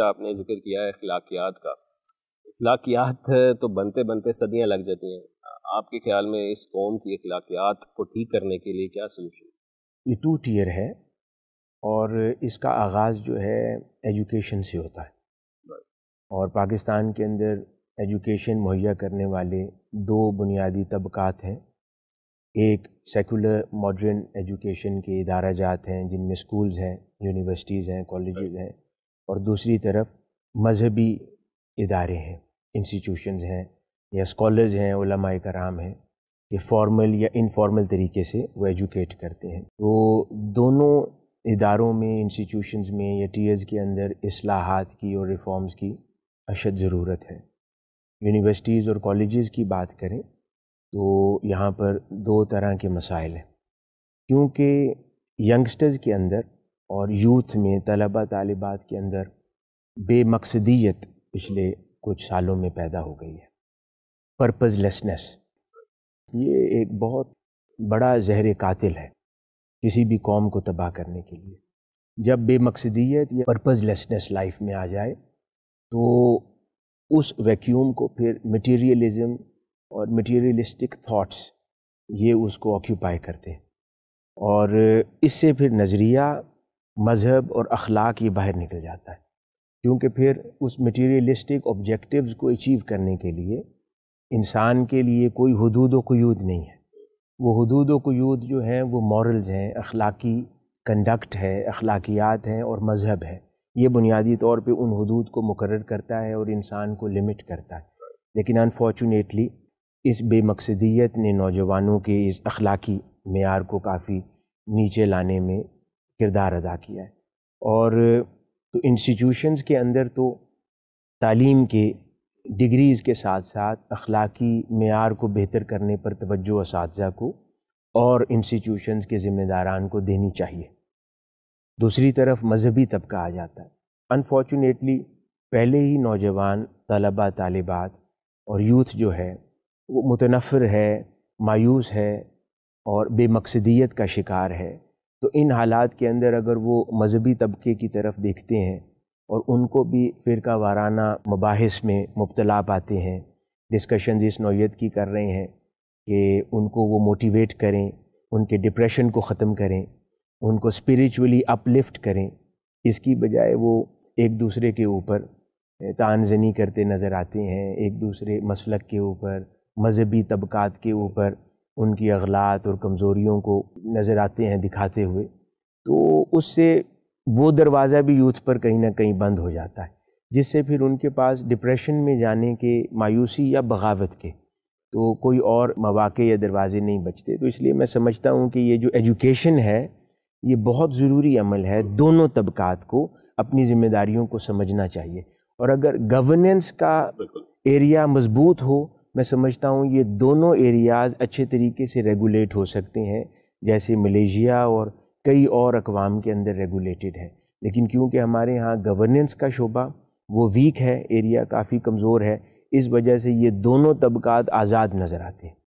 آپ نے ذکر کیا ہے اخلاقیات کا. اخلاقیات تو بنتے بنتے صدیاں لگ جاتی ہیں. آپ کے خیال میں اس قوم کی اخلاقیات کو ٹھیک کرنے کے لیے کیا سلوشن؟ یہ 2 ٹیئر ہے اور اس کا آغاز جو ہے ایجوکیشن سے ہوتا ہے، اور پاکستان کے اندر ایجوکیشن مہیا کرنے والے 2 بنیادی طبقات ہیں. ایک سیکولر ماڈرن ایجوکیشن کے ادارہ جات ہیں جن میں سکولز ہیں، یونیورسٹیز ہیں، کالجز ہیں، اور دوسری طرف مذہبی ادارے ہیں، انسٹیٹیوشنز ہیں یا اسکالرز ہیں، علماء کرام ہیں کہ فارمل یا انفارمل طریقے سے وہ ایجوکیٹ کرتے ہیں. تو دونوں اداروں میں، انسٹیٹیوشنز میں یا ٹیئرز کے اندر اصلاحات کی اور ریفارمز کی اشد ضرورت ہے. یونیورسٹیز اور کالجز کی بات کریں تو یہاں پر 2 طرح کے مسائل ہیں، کیونکہ ینگسٹرز کے اندر اور یوتھ میں، طلبہ طالبات کے اندر بے مقصدیت پچھلے کچھ سالوں میں پیدا ہو گئی ہے. پرپز لیسنس یہ ایک بہت بڑا زہر قاتل ہے کسی بھی قوم کو تباہ کرنے کے لیے. جب بے مقصدیت یا پرپز لیسنس لائف میں آ جائے تو اس ویکیوم کو پھر مٹیریلزم اور مٹیریلسٹک تھاٹس یہ اس کو آکیوپائی کرتے ہیں، اور اس سے پھر نظریہ، مذہب اور اخلاق یہ باہر نکل جاتا ہے. کیونکہ پھر اس مٹیریلسٹک آبجیکٹیوز کو اچیو کرنے کے لیے انسان کے لیے کوئی حدود و قیود نہیں ہے. وہ حدود و قیود جو ہیں وہ مورلز ہیں، اخلاقی کنڈکٹ ہے، اخلاقیات ہیں اور مذہب ہے. یہ بنیادی طور پہ ان حدود کو مقرر کرتا ہے اور انسان کو لمٹ کرتا ہے. لیکن انفارچونیٹلی اس بے مقصدیت نے نوجوانوں کے اس اخلاقی معیار کو کافی نیچے لانے میں کردار ادا کیا ہے. اور تو انسٹیٹیوشنز کے اندر تو تعلیم کے ڈگریز کے ساتھ ساتھ اخلاقی معیار کو بہتر کرنے پر توجہ اساتذہ کو اور انسٹیٹیوشنز کے ذمہ داران کو دینی چاہیے. دوسری طرف مذہبی طبقہ آ جاتا ہے. انفارچونیٹلی پہلے ہی نوجوان، طلبہ طالبات اور یوتھ جو ہے وہ متنفر ہے، مایوس ہے اور بے مقصدیت کا شکار ہے. تو ان حالات کے اندر اگر وہ مذہبی طبقے کی طرف دیکھتے ہیں اور ان کو بھی فرقہ وارانہ مباحث میں مبتلا پاتے ہیں، ڈسکشنز اس نوعیت کی کر رہے ہیں کہ ان کو وہ موٹیویٹ کریں، ان کے ڈپریشن کو ختم کریں، ان کو اسپریچولی اپ لفٹ کریں، اس کی بجائے وہ ایک دوسرے کے اوپر طعن زنی کرتے نظر آتے ہیں، ایک دوسرے مسلک کے اوپر، مذہبی طبقات کے اوپر ان کی اغلاط اور کمزوریوں کو نظر آتے ہیں دکھاتے ہوئے. تو اس سے وہ دروازہ بھی یوتھ پر کہیں نہ کہیں بند ہو جاتا ہے، جس سے پھر ان کے پاس ڈپریشن میں جانے کے، مایوسی یا بغاوت کے تو کوئی اور مواقع یا دروازے نہیں بچتے. تو اس لیے میں سمجھتا ہوں کہ یہ جو ایجوکیشن ہے یہ بہت ضروری عمل ہے. دونوں طبقات کو اپنی ذمہ داریوں کو سمجھنا چاہیے، اور اگر گورننس کا ایریا مضبوط ہو، میں سمجھتا ہوں یہ دونوں ایریاز اچھے طریقے سے ریگولیٹ ہو سکتے ہیں، جیسے ملیشیا اور کئی اور اقوام کے اندر ریگولیٹڈ ہے. لیکن کیونکہ ہمارے ہاں گورننس کا شعبہ وہ ویک ہے، ایریا کافی کمزور ہے، اس وجہ سے یہ دونوں طبقات آزاد نظر آتے ہیں.